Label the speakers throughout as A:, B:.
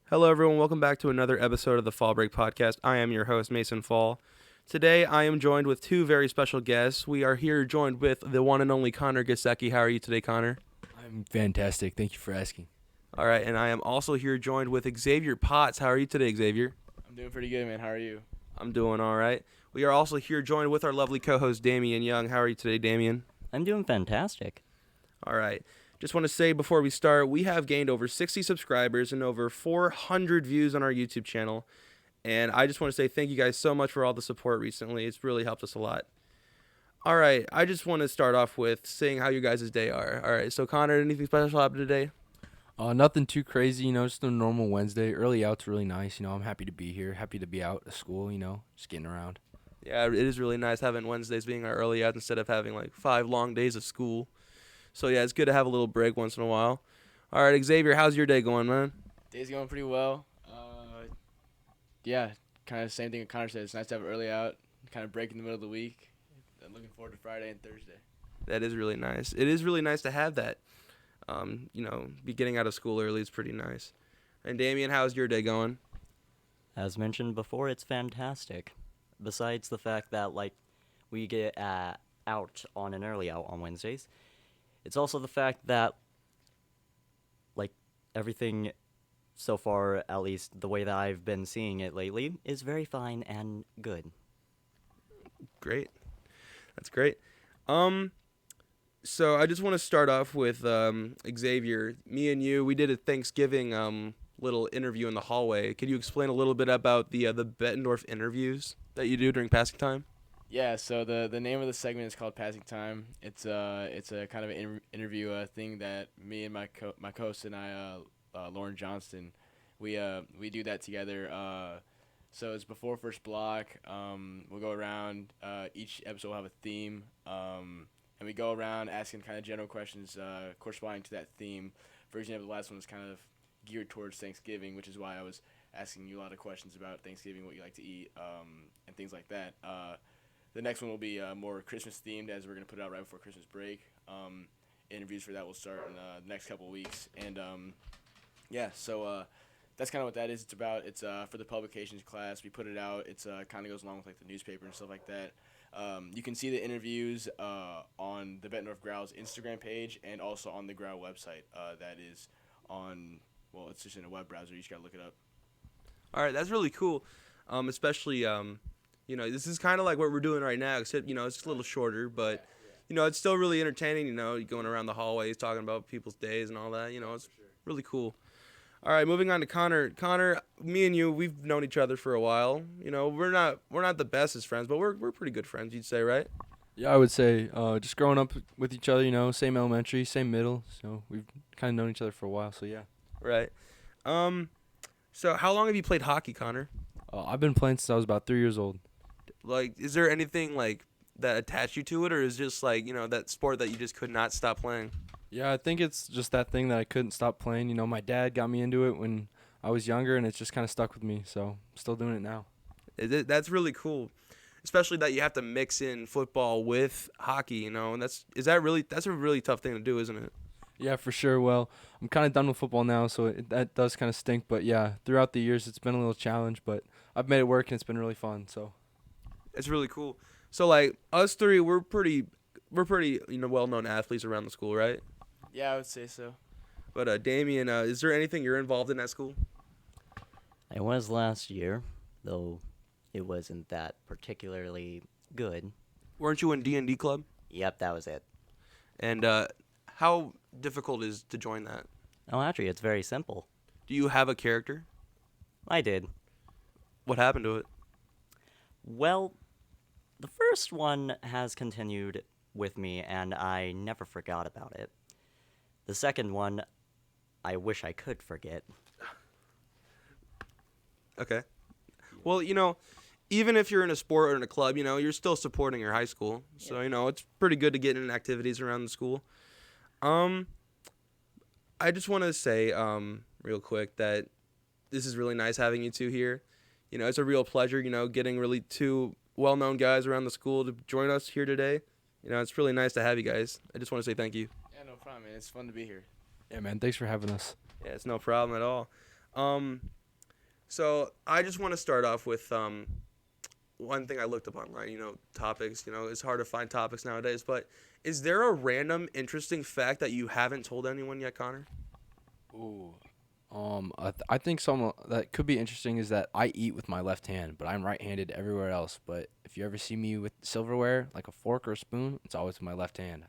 A: Hello, everyone. Welcome back to another episode of the Fall Break Podcast. I am your host, Mason Fall. Today, I am joined with two very special guests. We are here joined with the one and only Connor Giesecke. How are you today, Connor?
B: I'm fantastic. Thank you for asking.
A: All right, and I am also here joined with Xavier Potts. How are you today, Xavier?
C: I'm doing pretty good, man. How are you?
A: I'm doing all right. We are also here joined with our lovely co-host, Damien Young. How are you today, Damien?
D: I'm doing fantastic.
A: All right. Just want to say before we start, we have gained over 60 subscribers and over 400 views on our YouTube channel. And I just want to say thank you guys so much for all the support recently. It's really helped us a lot. All right. I just want to start off with saying how you guys' day are. All right. So, Connor, anything special happened today?
B: Nothing too crazy, just a normal Wednesday. Early out's really nice, I'm happy to be here, happy to be out of school, just getting around.
A: Yeah, it is really nice having Wednesdays being our early out instead of having like 5 long days of school. So, yeah, it's good to have a little break once in a while. All right, Xavier, how's your day going, man?
C: Day's going pretty well. Yeah, kind of same thing that Connor said. It's nice to have an early out, kind of break in the middle of the week. I'm looking forward to Friday and Thursday.
A: That is really nice. It is really nice to have that. Be getting out of school early is pretty nice. And Damien, how's your day going?
D: As mentioned before, it's fantastic. Besides the fact that, we get out on an early out on Wednesdays, it's also the fact that, everything so far, at least the way that I've been seeing it lately, is very fine and good.
A: Great. That's great. So I just want to start off with Xavier. Me and you, we did a Thanksgiving little interview in the hallway. Could you explain a little bit about the Bettendorf interviews that you do during passing time?
C: Yeah, so the name of the segment is called Passing Time. It's a kind of an interview thing that me and my co-host and I, Lauren Johnston, we do that together. So it's before first block. We'll go around. Each episode will have a theme. And we go around asking kind of general questions corresponding to that theme. For example, the last one was kind of geared towards Thanksgiving, which is why I was asking you a lot of questions about Thanksgiving, what you like to eat, and things like that. The next one will be more Christmas themed, as we're going to put it out right before Christmas break. Interviews for that will start in the next couple of weeks. And so that's kind of what that is. It's for the publications class. We put it out. It's kind of goes along with the newspaper and stuff like that. You can see the interviews on the Bettendorf Growl's Instagram page and also on the Growl website. That is on, it's just in a web browser. You just got to look it up.
A: All right, that's really cool. Especially, this is kind of like what we're doing right now, except, it's a little shorter, but, it's still really entertaining, going around the hallways, talking about people's days and all that, it's really cool. All right, moving on to Connor. Connor, me and you, we've known each other for a while. We're not the best as friends, but we're pretty good friends, you'd say, right?
B: Yeah, I would say just growing up with each other, same elementary, same middle, so we've kind of known each other for a while, so yeah.
A: Right. So how long have you played hockey, Connor?
B: I've been playing since I was about 3 years old.
A: Is there anything, that attached you to it, or is it just, that sport that you just could not stop playing?
B: Yeah, I think it's just that thing that I couldn't stop playing. My dad got me into it when I was younger, and it's just kind of stuck with me, so I'm still doing it now.
A: That's really cool, especially that you have to mix in football with hockey, and that's a really tough thing to do, isn't it?
B: Yeah, for sure. Well, I'm kind of done with football now, so that does kind of stink. But, yeah, throughout the years, it's been a little challenge, but I've made it work, and it's been really fun. So
A: it's really cool. So, us three, we're pretty well-known athletes around the school, right?
C: Yeah, I would say so.
A: But, Damien, is there anything you're involved in at school?
D: I was last year, though it wasn't that particularly good.
A: Weren't you in D&D club?
D: Yep, that was it.
A: And how difficult is to join that?
D: Oh, actually, it's very simple.
A: Do you have a character?
D: I did.
A: What happened to it?
D: Well, the first one has continued with me, and I never forgot about it. The second one, I wish I could forget.
A: Okay. Well, even if you're in a sport or in a club, you're still supporting your high school. So, it's pretty good to get in activities around the school. I just want to say real quick that this is really nice having you two here. It's a real pleasure, getting really two well-known guys around the school to join us here today. It's really nice to have you guys. I just want to say thank you.
C: Yeah, no problem, man. It's fun to be here.
B: Yeah, man, thanks for having us.
A: Yeah, it's no problem at all. So I just want to start off with one thing I looked up online. Topics. It's hard to find topics nowadays. But is there a random interesting fact that you haven't told anyone yet, Connor?
B: Ooh. I think some that could be interesting is that I eat with my left hand, but I'm right-handed everywhere else. But if you ever see me with silverware, like a fork or a spoon, it's always with my left hand.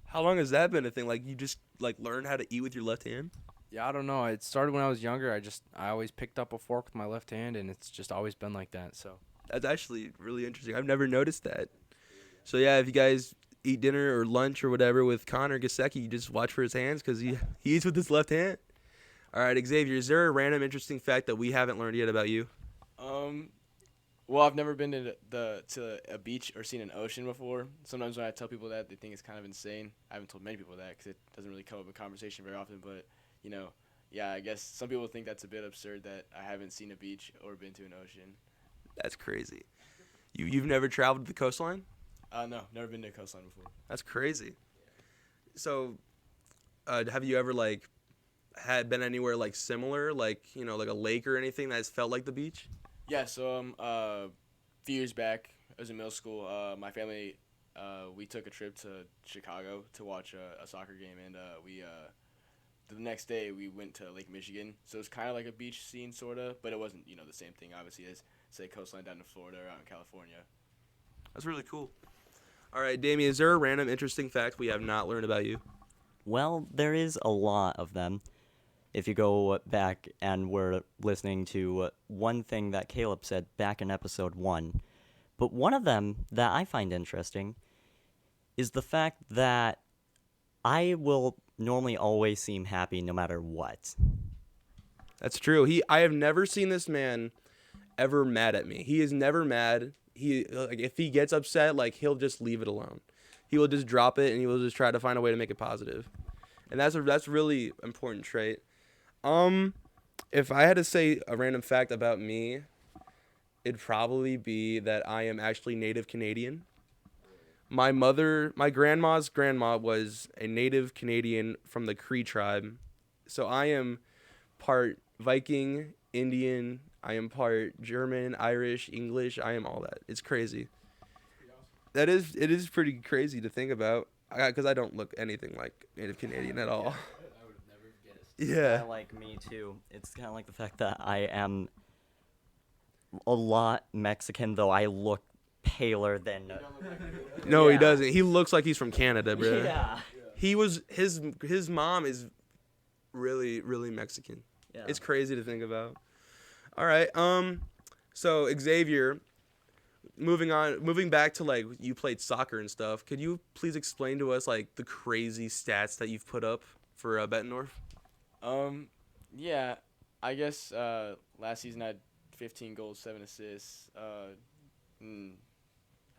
A: How long has that been a thing? Like you just learn how to eat with your left hand?
B: Yeah, I don't know. It started when I was younger. I always picked up a fork with my left hand, and it's just always been like that. So
A: That's actually really interesting. I've never noticed that. So yeah, if you guys eat dinner or lunch or whatever with Connor Giesecke, you just watch for his hands because he eats with his left hand. All right, Xavier, is there a random interesting fact that we haven't learned yet about you?
C: Well, I've never been to a beach or seen an ocean before. Sometimes when I tell people that, they think it's kind of insane. I haven't told many people that because it doesn't really come up in conversation very often. But yeah, I guess some people think that's a bit absurd that I haven't seen a beach or been to an ocean.
A: That's crazy. You've never traveled to the coastline?
C: No, never been to a coastline before.
A: That's crazy. So, have you ever had been anywhere similar, like a lake or anything that's felt like the beach?
C: Yeah, so a few years back, I was in middle school. My family, we took a trip to Chicago to watch a soccer game, and the next day we went to Lake Michigan. So it's kind of like a beach scene, sort of, but it wasn't the same thing, obviously, as say coastline down in Florida or out in California.
A: That's really cool. All right, Damien, is there a random interesting fact we have not learned about you?
D: Well, there is a lot of them. If you go back and we're listening to one thing that Caleb said back in episode 1, but one of them that I find interesting is the fact that I will normally always seem happy no matter what.
A: That's true. I have never seen this man ever mad at me. He is never mad. If he gets upset, he'll just leave it alone. He will just drop it and he will just try to find a way to make it positive. And that's really important trait. If I had to say a random fact about me, it'd probably be that I am actually native Canadian. My grandma's grandma was a native Canadian from the Cree tribe. So I am part Viking, Indian, I am part German, Irish, English, I am all that. It's crazy. It is pretty crazy to think about because I don't look anything like native Canadian at all. Yeah.
D: Like me too. It's kind of like the fact that I am a lot Mexican, though I look paler than.
A: No,
D: Yeah.
A: he doesn't. He looks like he's from Canada, bro.
D: Yeah.
A: He was his mom is really really Mexican.
D: Yeah.
A: It's crazy to think about. All right. So Xavier, moving back to you played soccer and stuff. Could you please explain to us the crazy stats that you've put up for Bettendorf?
C: Yeah, I guess last season I had 15 goals, 7 assists. I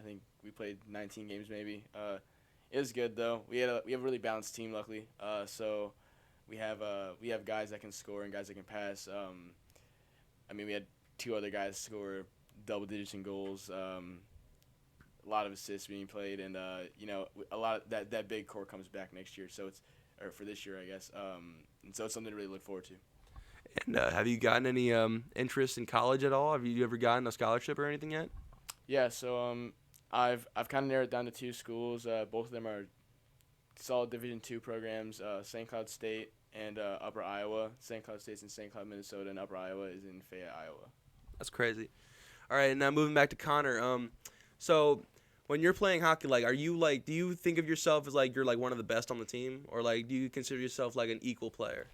C: think we played 19 games maybe. It was good though. We have a really balanced team, luckily. So we have guys that can score and guys that can pass. We had 2 other guys score double digits in goals. A lot of assists being played, and a lot of that big core comes back next year. So or for this year, I guess. And so it's something to really look forward to.
A: And have you gotten any interest in college at all? Have you ever gotten a scholarship or anything yet?
C: Yeah, so I've kind of narrowed it down to 2 schools. Both of them are solid Division II programs. St. Cloud State and Upper Iowa. St. Cloud State's in St. Cloud, Minnesota, and Upper Iowa is in Fayette, Iowa.
A: That's crazy. All right, now moving back to Connor. So when you're playing hockey, are you do you think of yourself as you're one of the best on the team, or do you consider yourself an equal player?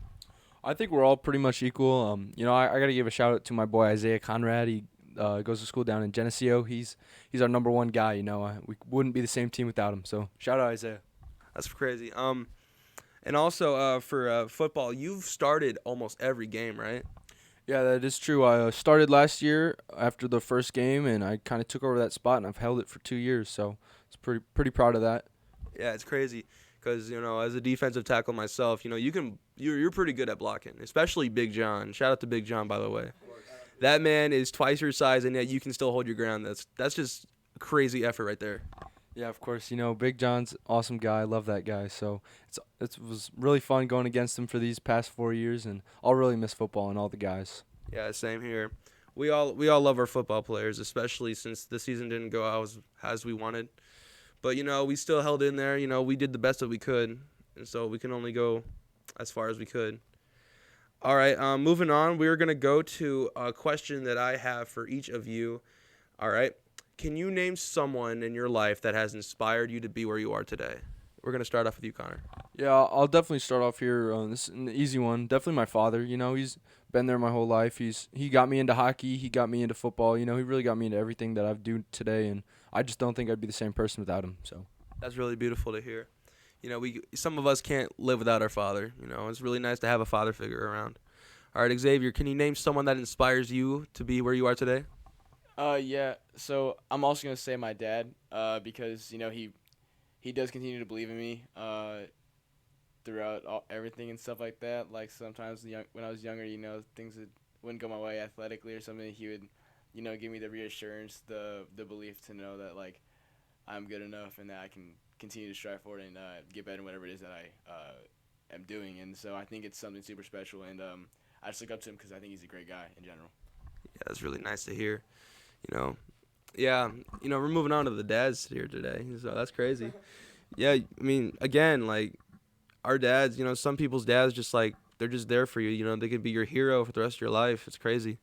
B: I think we're all pretty much equal. I got to give a shout out to my boy Isaiah Conrad. He goes to school down in Geneseo. He's our number 1 guy. We wouldn't be the same team without him. So shout out Isaiah.
A: That's crazy. And also for football, you've started almost every game, right?
B: Yeah, that is true. I started last year after the first game, and I kind of took over that spot, and I've held it for 2 years. So it's pretty proud of that.
A: Yeah, it's crazy because as a defensive tackle myself, you're pretty good at blocking, especially Big John. Shout out to Big John, by the way. That man is twice your size, and yet you can still hold your ground. That's just a crazy effort right there.
B: Yeah, of course. Big John's an awesome guy. I love that guy. So it was really fun going against him for these past 4 years, and I'll really miss football and all the guys.
A: Yeah, same here. We all love our football players, especially since the season didn't go as we wanted. But we still held in there. We did the best that we could, and so we can only go as far as we could. All right, moving on. We're gonna go to a question that I have for each of you. All right, can you name someone in your life that has inspired you to be where you are today? We're gonna start off with you, Connor.
B: Yeah, I'll definitely start off here. This is an easy one. Definitely my father. He's been there my whole life. He got me into hockey. He got me into football. He really got me into everything that I do today, and I just don't think I'd be the same person without him. So
A: That's really beautiful to hear. Some of us can't live without our father. It's really nice to have a father figure around. All right, Xavier, can you name someone that inspires you to be where you are today?
C: Yeah. So I'm also gonna say my dad, because he does continue to believe in me, throughout everything and stuff like that. Like sometimes when I was younger, things that wouldn't go my way athletically or something, he would, give me the reassurance, the belief to know that like I'm good enough and that I can continue to strive forward and get better in whatever it is that I am doing. And so I think it's something super special, and I just look up to him because I think he's a great guy in general.
A: Yeah, that's really nice to hear. Yeah, we're moving on to the dads here today, so that's crazy. Yeah, I mean, again, like our dads, some people's dads just like they're just there for you. They could be your hero for the rest of your life. It's crazy.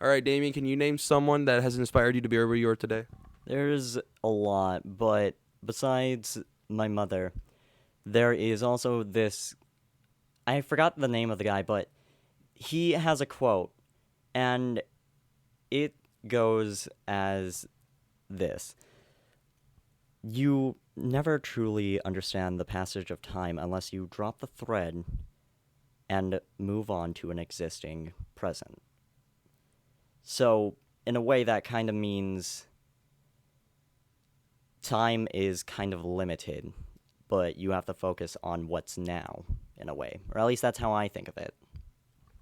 A: All right, Damien, can you name someone that has inspired you to be where you are today?
D: There's a lot, but besides my mother, there is also this. I forgot the name of the guy, but he has a quote, and it goes as this: You never truly understand the passage of time unless you drop the thread and move on to an existing present. So, in a way, that kind of means time is kind of limited, but you have to focus on what's now, in a way. Or at least that's how I think of it.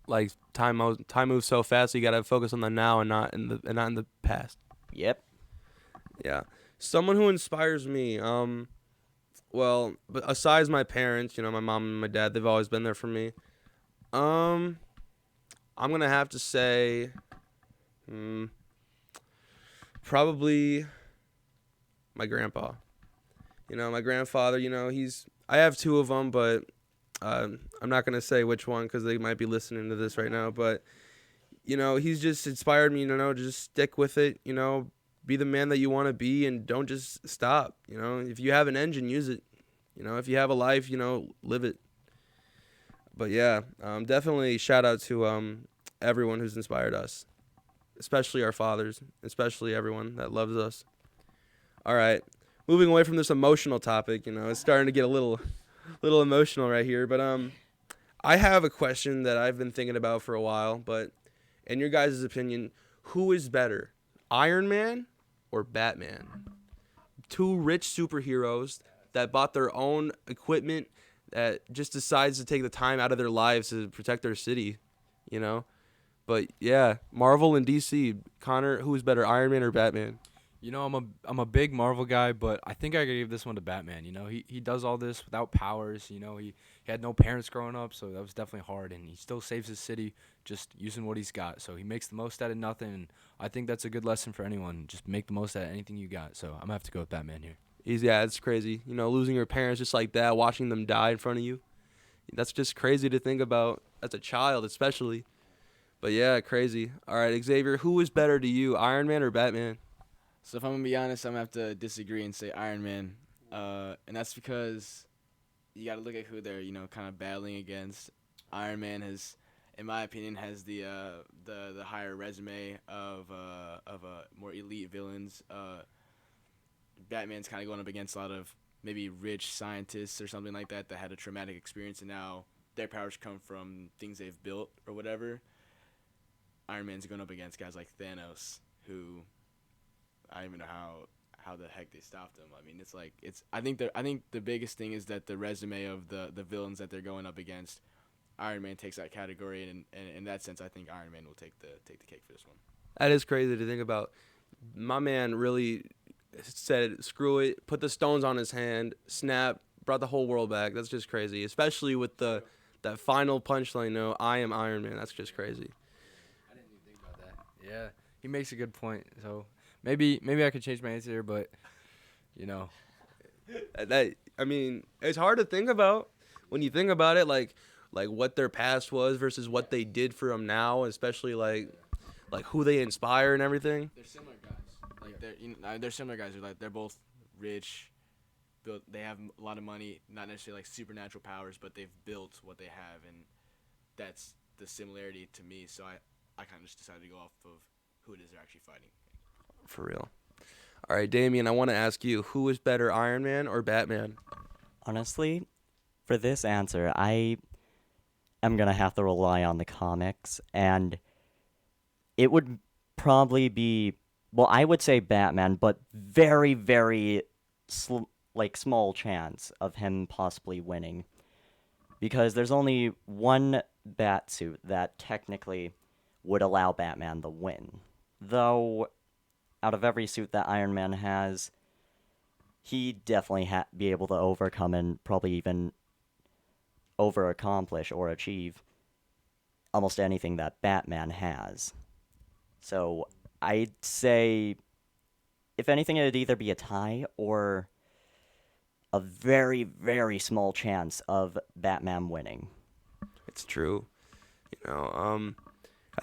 A: Like time moves so fast, so you gotta focus on the now and not in the past.
D: Yep.
A: Yeah, someone who inspires me. Well, but aside my parents, my mom and my dad, they've always been there for me. I'm gonna have to say, probably my grandpa. My grandfather. I have two of them, but I'm not gonna say which one because they might be listening to this right now. But he's just inspired me. To just stick with it. Be the man that you want to be, and don't just stop. If you have an engine, use it. If you have a life, live it. But yeah, definitely shout out to everyone who's inspired us, especially our fathers, especially everyone that loves us. All right, moving away from this emotional topic, it's starting to get a little emotional right here. But I have a question that I've been thinking about for a while. But in your guys' opinion, who is better, Iron Man or Batman? Two rich superheroes that bought their own equipment that just decides to take the time out of their lives to protect their city, But yeah, Marvel and DC. Connor, who is better, Iron Man or Batman?
B: I'm a big Marvel guy, but I think I gotta give this one to Batman. He does all this without powers. He had no parents growing up, so that was definitely hard. And he still saves his city just using what he's got. So he makes the most out of nothing. And I think that's a good lesson for anyone. Just make the most out of anything you got. So I'm gonna have to go with Batman here.
A: Yeah, it's crazy. Losing your parents just like that, watching them die in front of you. That's just crazy to think about as a child, especially. But yeah, crazy. All right, Xavier, who is better to you, Iron Man or Batman?
C: So if I'm gonna be honest, I'm gonna have to disagree and say Iron Man, and that's because you got to look at who they're kind of battling against. Iron Man in my opinion, has the higher resume of more elite villains. Batman's kind of going up against a lot of maybe rich scientists or something like that had a traumatic experience, and now their powers come from things they've built or whatever. Iron Man's going up against guys like Thanos, who I don't even know how the heck they stopped him. I mean, I think the biggest thing is that the resume of the villains that they're going up against, Iron Man takes that category, and in that sense, I think Iron Man will take the cake for this one.
A: That is crazy to think about. My man really said, screw it, put the stones on his hand, snap, brought the whole world back. That's just crazy, especially with that final punchline, I am Iron Man. That's just crazy.
B: Yeah, he makes a good point. So maybe I could change my answer, but you know,
A: I mean, it's hard to think about when you think about it, like what their past was versus what they did for them now, especially like who they inspire and everything.
C: They're similar guys. Like they're similar guys. They're both rich. They have a lot of money, not necessarily like supernatural powers, but they've built what they have, and that's the similarity to me. So I kind of just decided to go off of who it is they're actually fighting.
A: For real. All right, Damien, I want to ask you, who is better, Iron Man or Batman?
D: Honestly, for this answer, I am going to have to rely on the comics, and it would probably be, well, I would say Batman, but very, very small chance of him possibly winning. Because there's only one bat suit that technically would allow Batman the win. Though, out of every suit that Iron Man has, he definitely be able to overcome and probably even over-accomplish or achieve almost anything that Batman has. So, I'd say, if anything, it'd either be a tie or a very, very small chance of Batman winning.
A: It's true. I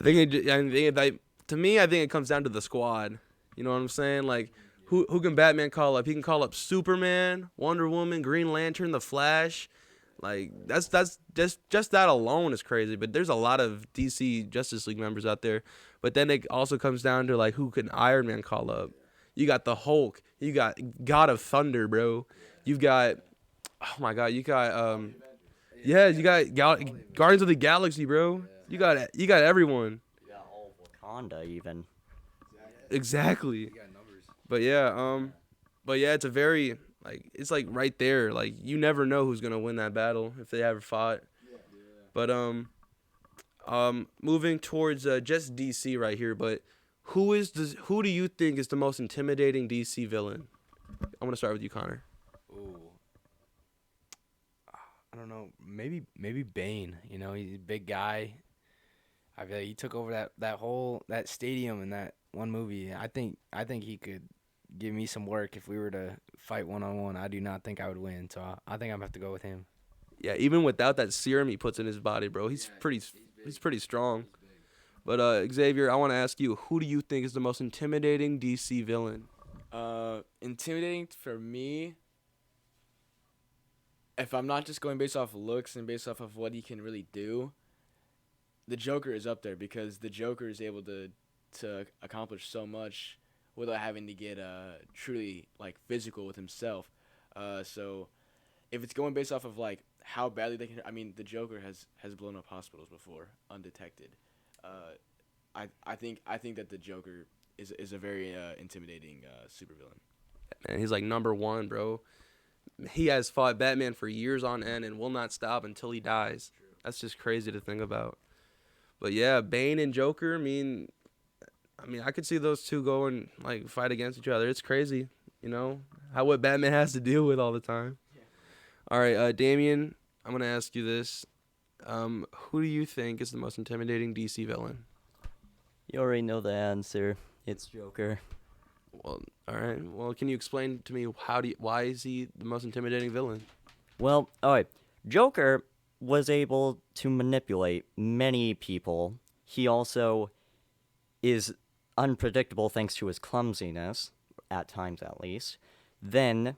A: think to me, I think it comes down to the squad. You know what I'm saying? Like, who can Batman call up? He can call up Superman, Wonder Woman, Green Lantern, The Flash. Like, that's just that alone is crazy. But there's a lot of DC Justice League members out there. But then it also comes down to, like, who can Iron Man call up? You got the Hulk. You got God of Thunder, bro. You've got, oh my God, you got you got Guardians of the Galaxy, bro. You got everyone.
D: You got all of Wakanda, even.
A: Exactly. But yeah, it's a very it's like right there. Like, you never know who's gonna win that battle if they ever fought. But moving towards just DC right here. But who do you think is the most intimidating DC villain? I'm gonna start with you, Connor.
B: ooh, I don't know. Maybe Bane. You know, he's a big guy. I feel like he took over that stadium in that one movie. I think he could give me some work if we were to fight 1-on-1. I do not think I would win, so I think I'm gonna have to go with him.
A: Yeah, even without that serum he puts in his body, bro, he's pretty strong. But Xavier, I want to ask you, who do you think is the most intimidating DC villain?
C: Intimidating for me, if I'm not just going based off looks and based off of what he can really do, the Joker is up there because the Joker is able to accomplish so much without having to get truly like physical with himself. So if it's going based off of like how badly they can, I mean, the Joker has blown up hospitals before undetected. I think that the Joker is a very intimidating supervillain.
A: Man, he's like number one, bro. He has fought Batman for years on end and will not stop until he dies. That's just crazy to think about. But yeah, Bane and Joker, I mean, I could see those two go and like fight against each other. It's crazy, what Batman has to deal with all the time. Yeah. All right, Damien, I'm gonna ask you this: who do you think is the most intimidating DC villain?
D: You already know the answer. It's Joker.
A: Well, all right. Well, can you explain to me why is he the most intimidating villain?
D: Well, alright. Joker was able to manipulate many people. He also is unpredictable thanks to his clumsiness, at times at least. Then,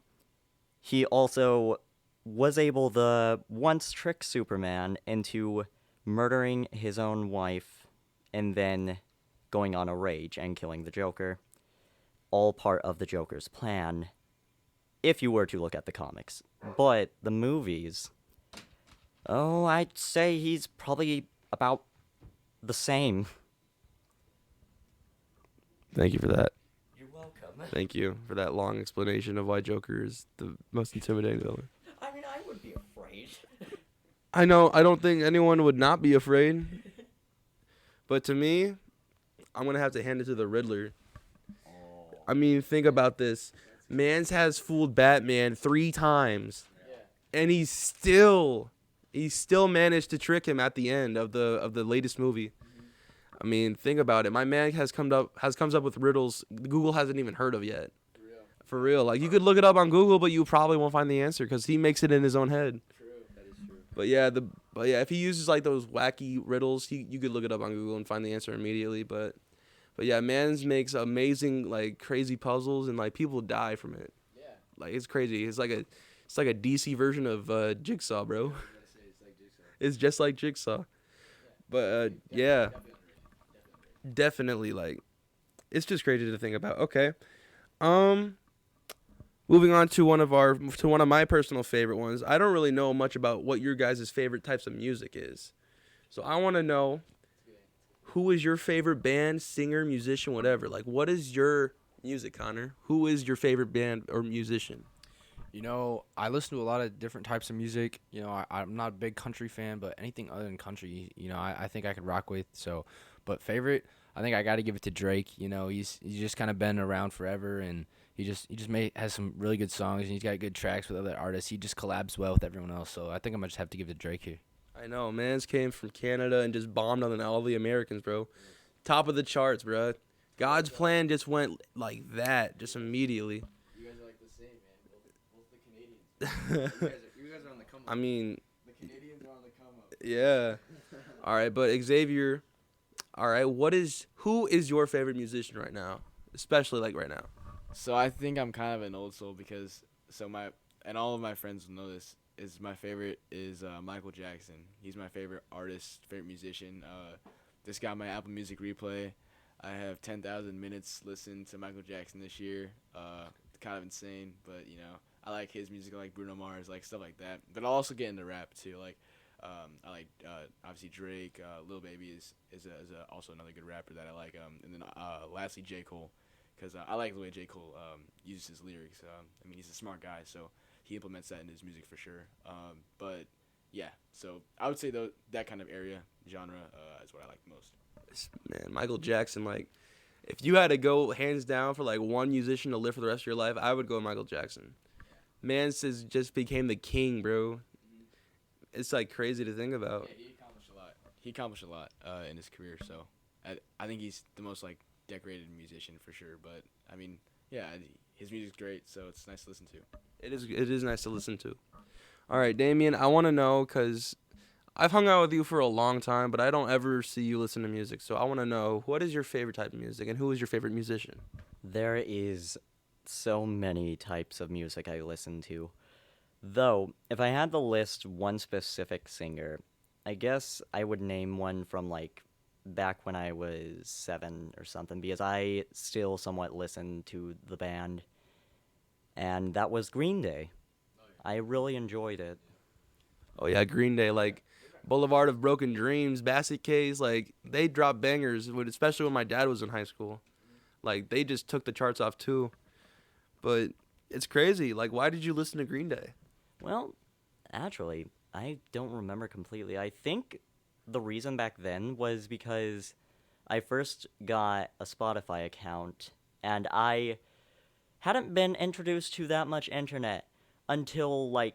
D: he also was able to once trick Superman into murdering his own wife and then going on a rage and killing the Joker. All part of the Joker's plan, if you were to look at the comics. But the movies, I'd say he's probably about the same.
A: Thank you for that.
D: You're welcome.
A: Thank you for that long explanation of why Joker is the most intimidating villain.
D: I mean, I would be afraid.
A: I know. I don't think anyone would not be afraid. But to me, I'm going to have to hand it to the Riddler. I mean, think about this. Mans has fooled Batman 3 times. And he still managed to trick him at the end of the latest movie. I mean, think about it. My man comes up with riddles Google hasn't even heard of yet. For real. Like, you could look it up on Google, but you probably won't find the answer because he makes it in his own head.
B: That is true.
A: But yeah, if he uses like those wacky riddles, you could look it up on Google and find the answer immediately. But yeah, Mans makes amazing like crazy puzzles and like people die from it.
C: Yeah.
A: Like, it's crazy. It's like a DC version of Jigsaw, bro. It's just like Jigsaw. But yeah, definitely like it's just crazy to think about. Okay. Moving on to one of my personal favorite ones. I don't really know much about what your guys' favorite types of music is. So I want to know, who is your favorite band, singer, musician, whatever? Like, what is your music, Connor? Who is your favorite band or musician?
B: You know, I listen to a lot of different types of music. You know, I'm not a big country fan, but anything other than country, you know, I think I could rock with. So, but favorite, I think I got to give it to Drake. You know, he's just kind of been around forever, and he just has some really good songs, and he's got good tracks with other artists. He just collabs well with everyone else. So I think I'm gonna just have to give it to Drake here.
A: I know, Mans came from Canada and just bombed on all the Americans, bro. Top of the charts, bro. God's Plan just went like that, just immediately.
C: You guys are like the same, man. Both the Canadians. You guys are on the come up.
A: I mean,
C: The Canadians are on the come up.
A: yeah. All right, but Xavier, all right, who is your favorite musician right now? Especially like right now.
C: So I think I'm kind of an old soul because all of my friends will know this, is my favorite is Michael Jackson. He's my favorite artist, favorite musician. Just got my Apple Music replay. I have 10,000 minutes listened to Michael Jackson this year. Kind of insane, but you know, I like his music. I like Bruno Mars, like stuff like that. But I'll also get into rap too. Like I like obviously Drake. Lil Baby is also another good rapper that I like. And then lastly J. Cole. Because I like the way J. Cole uses his lyrics. I mean, he's a smart guy, so he implements that in his music for sure. But, yeah, so I would say that kind of genre is what I like the most.
A: Man, Michael Jackson, like, if you had to go hands down for, like, one musician to live for the rest of your life, I would go Michael Jackson. Man says just became the king, bro. It's, like, crazy to think about.
C: Yeah, he accomplished a lot in his career, so I think he's the most, like, decorated musician for sure. But, I mean, yeah, his music's great, so it's nice to listen to.
A: It is nice to listen to. All right, Damien, I want to know, because I've hung out with you for a long time, but I don't ever see you listen to music. So I want to know, what is your favorite type of music, and who is your favorite musician?
D: There is so many types of music I listen to. Though, if I had to list one specific singer, I guess I would name one from, like, back when I was 7 or something, because I still somewhat listen to the band, and that was Green Day. I really enjoyed it.
A: Oh, yeah, Green Day, like, Boulevard of Broken Dreams, Basket Case, like, they dropped bangers, especially when my dad was in high school. Like, they just took the charts off, too. But it's crazy. Like, why did you listen to Green Day?
D: Well, actually, I don't remember completely. I think the reason back then was because I first got a Spotify account, and I hadn't been introduced to that much internet until, like,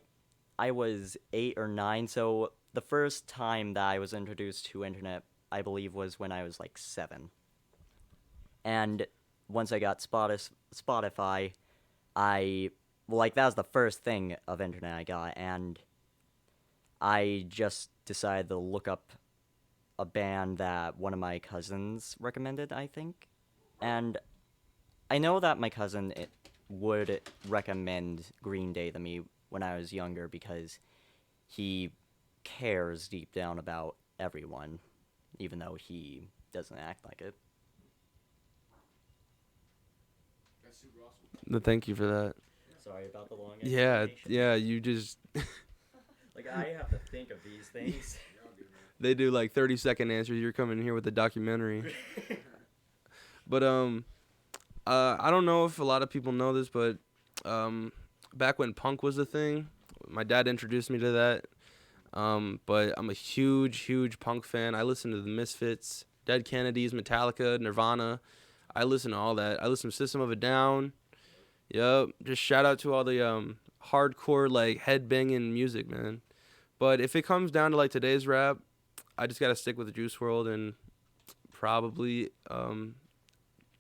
D: I was 8 or 9, so the first time that I was introduced to internet, I believe, was when I was, like, 7. And once I got Spotify, that was the first thing of internet I got, and I just decided to look up a band that one of my cousins recommended, I think. And I know that my cousin would recommend Green Day to me when I was younger because he cares deep down about everyone, even though he doesn't act like it.
C: That's super awesome.
A: Thank you for that.
D: Sorry about the long
A: Yeah, you just...
D: Like, I have to think of these things.
A: They do, like, 30-second answers. You're coming here with a documentary. But, I don't know if a lot of people know this, but back when punk was a thing, my dad introduced me to that. But I'm a huge punk fan. I listen to the Misfits, Dead Kennedys, Metallica, Nirvana. I listen to all that. I listen to System of a Down. Yep. Just shout out to all the hardcore, like, headbanging music, man. But if it comes down to, like, today's rap, I just got to stick with the Juice WRLD and probably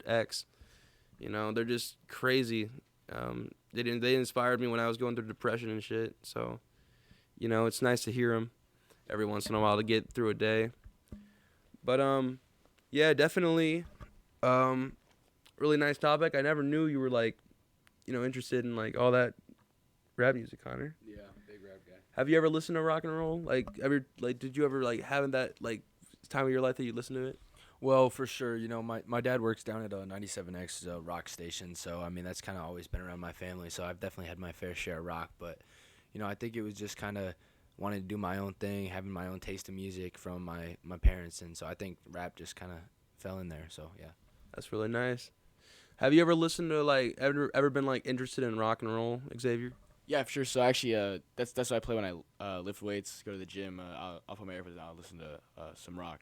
A: X. You know, they're just crazy. They inspired me when I was going through depression and shit. So, you know, it's nice to hear them every once in a while to get through a day. But yeah, definitely really nice topic. I never knew you were like, you know, interested in like all that rap music, Connor.
B: Yeah, big rap guy.
A: Have you ever listened to rock and roll? Did you ever like having that like time of your life that you listen to it?
B: Well, for sure. You know, my dad works down at 97X rock station, so I mean that's kind of always been around my family. So I've definitely had my fair share of rock, but you know I think it was just kind of wanting to do my own thing, having my own taste of music from my parents, and so I think rap just kind of fell in there. So yeah.
A: That's really nice. Have you ever listened to like ever been like interested in rock and roll, Xavier?
C: Yeah, for sure. So actually, that's what I play when I lift weights, go to the gym. I'll put my AirPods on, I'll listen to some rock.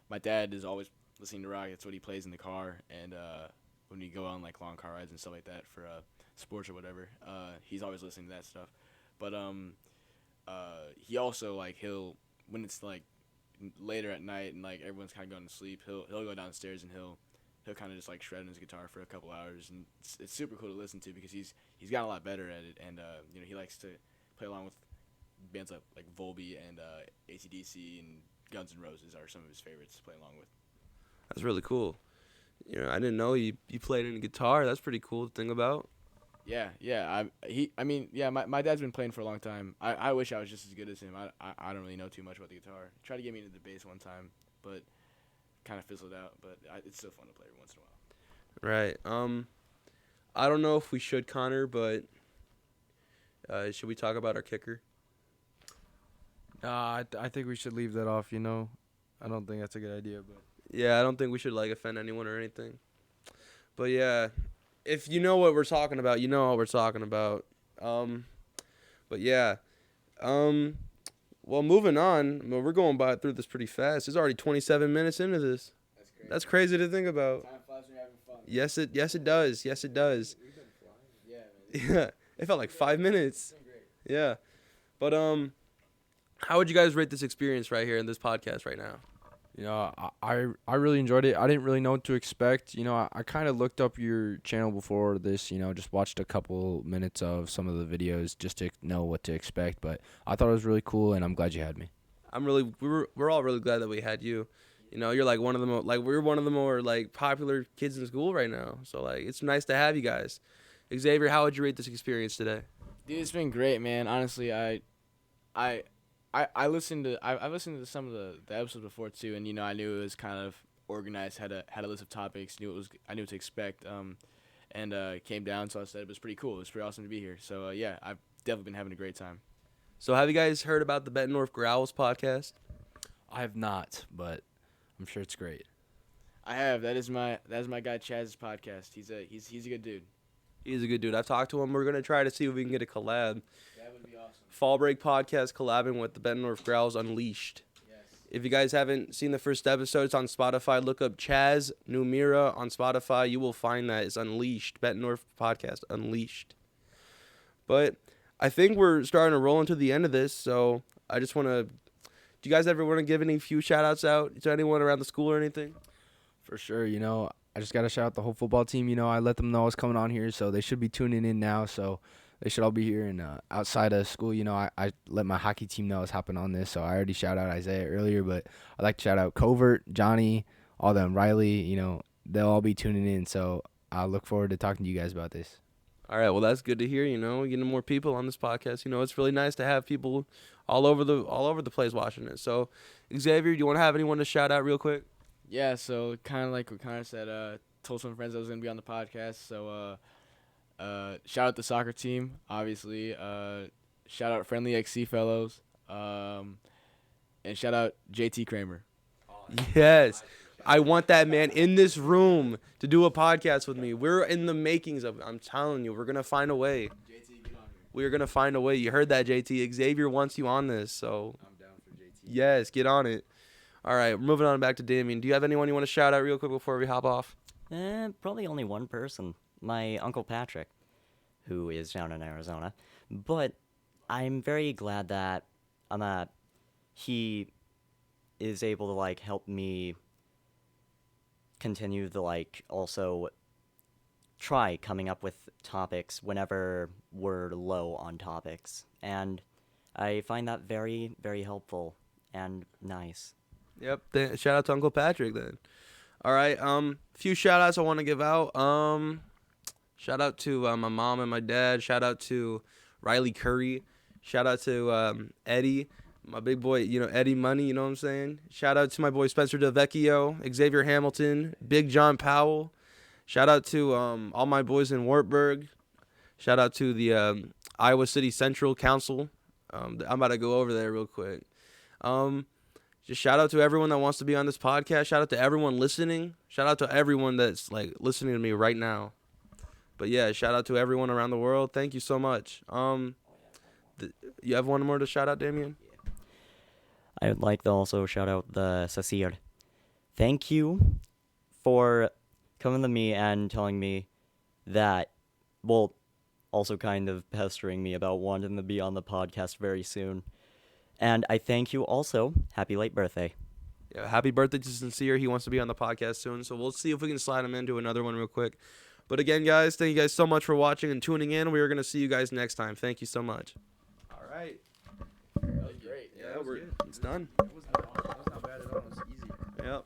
C: My dad is always listening to rock. That's what he plays in the car, and when we go on like long car rides and stuff like that for sports or whatever, he's always listening to that stuff. But he also like he'll when it's like later at night and like everyone's kind of going to sleep, he'll go downstairs and he'll kind of just like shred on his guitar for a couple hours, and it's super cool to listen to because he's gotten a lot better at it, and you know he likes to play along with bands like Volbeat and AC/DC and Guns N' Roses are some of his favorites to play along with.
A: That's really cool. You know, I didn't know you played any guitar. That's pretty cool to think about.
C: Yeah. My dad's been playing for a long time. I wish I was just as good as him. I don't really know too much about the guitar. Tried to get me into the bass one time, but kind of fizzled out. But it's still fun to play every once in a while.
A: Right. I don't know if we should, Connor, but should we talk about our kicker?
B: I think we should leave that off. You know, I don't think that's a good idea, but.
A: Yeah, I don't think we should like offend anyone or anything. But yeah, if you know what we're talking about, you know what we're talking about. But yeah, well, moving on. Well, we're going through this pretty fast. It's already 27 minutes into this. That's crazy to think about.
C: Time flies when you're having fun.
A: Yes, it does. Yes, it does.
C: We've been flying. Yeah, man.
A: Yeah, it felt like 5 minutes.
C: It's been great.
A: Yeah, but how would you guys rate this experience right here in this podcast right now?
B: You know, I really enjoyed it. I didn't really know what to expect. You know, I kind of looked up your channel before this, you know, just watched a couple minutes of some of the videos just to know what to expect. But I thought it was really cool, and I'm glad you had me.
A: We're all really glad that we had you. You know, you're like one of the we're one of the more like popular kids in school right now. So like it's nice to have you guys. Xavier, how would you rate this experience today?
C: Dude, it's been great, man. Honestly, I listened to some of the episodes before too, and you know I knew it was kind of organized, had a list of topics, I knew what to expect, and came down. So I said it was pretty cool. It was pretty awesome to be here. So yeah, I've definitely been having a great time.
A: So have you guys heard about the Bettendorf Growls podcast?
B: I have not, but I'm sure it's great.
C: I have. That is my guy Chaz's podcast. He's a good dude.
A: He's a good dude. I've talked to him. We're gonna try to see if we can get a collab.
C: That would be awesome.
A: Fall Break podcast collabing with the Bettendorf Growls Unleashed.
C: Yes.
A: If you guys haven't seen the first episode, it's on Spotify. Look up Chaz Numira on Spotify. You will find that it's Unleashed. Bettendorf podcast Unleashed. But I think we're starting to roll into the end of this, so I just want to. Do you guys ever want to give any few shout outs out to anyone around the school or anything?
B: For sure, you know, I just got to shout out the whole football team. You know, I let them know I was coming on here, so they should be tuning in now. So they should all be here. And outside of school, you know, I let my hockey team know I was hopping on this. So I already shout out Isaiah earlier, but I'd like to shout out Covert, Johnny, all them, Riley. You know, they'll all be tuning in. So I look forward to talking to you guys about this.
A: All right, well, that's good to hear. You know, getting more people on this podcast. You know, it's really nice to have people all over the place watching it. So, Xavier, do you want to have anyone to shout out real quick?
C: Yeah, so kind of like what Connor said, told some friends I was going to be on the podcast. So shout out the soccer team, obviously. Shout out Friendly XC Fellows. And shout out JT Kramer.
A: Yes. I want that man in this room to do a podcast with me. We're in the makings of it. I'm telling you, we're going to find a way.
C: JT, get on here.
A: We're going to find a way. You heard that, JT. Xavier wants you on this, so.
B: I'm down for JT.
A: Yes, get on it. All right, we're moving on back to Damien. Do you have anyone you want to shout out real quick before we hop off?
D: Probably only one person. My Uncle Patrick, who is down in Arizona. But I'm very glad that he is able to, like, help me continue to also try coming up with topics whenever we're low on topics, and I find that very, very helpful and nice.
A: Yep. Shout out to Uncle Patrick then. All right. Few shout outs I want to give out. Shout out to my mom and my dad. Shout out to Riley Curry. Shout out to Eddie, my big boy, Eddie Money, you know what I'm saying? Shout out to my boy Spencer DeVecchio, Xavier Hamilton, Big John Powell. Shout out to all my boys in Wartburg. Shout out to the Iowa City Central Council. I'm about to go over there real quick. Just shout out to everyone that wants to be on this podcast. Shout out to everyone listening. Shout out to everyone that's listening to me right now. But yeah, shout out to everyone around the world. Thank you so much. You have one more to shout out, Damien?
D: I would like to also shout out the Sasir. Thank you for coming to me and telling me that, well, also kind of pestering me about wanting to be on the podcast very soon. And I thank you also. Happy late birthday.
A: Yeah, happy birthday to Sincere. He wants to be on the podcast soon, so we'll see if we can slide him into another one real quick. But again, guys, thank you guys so much for watching and tuning in. We are going to see you guys next time. Thank you so much. All right.
C: That was great.
A: Yeah, it's done.
B: It was not bad at all. It was easy.
A: Yep.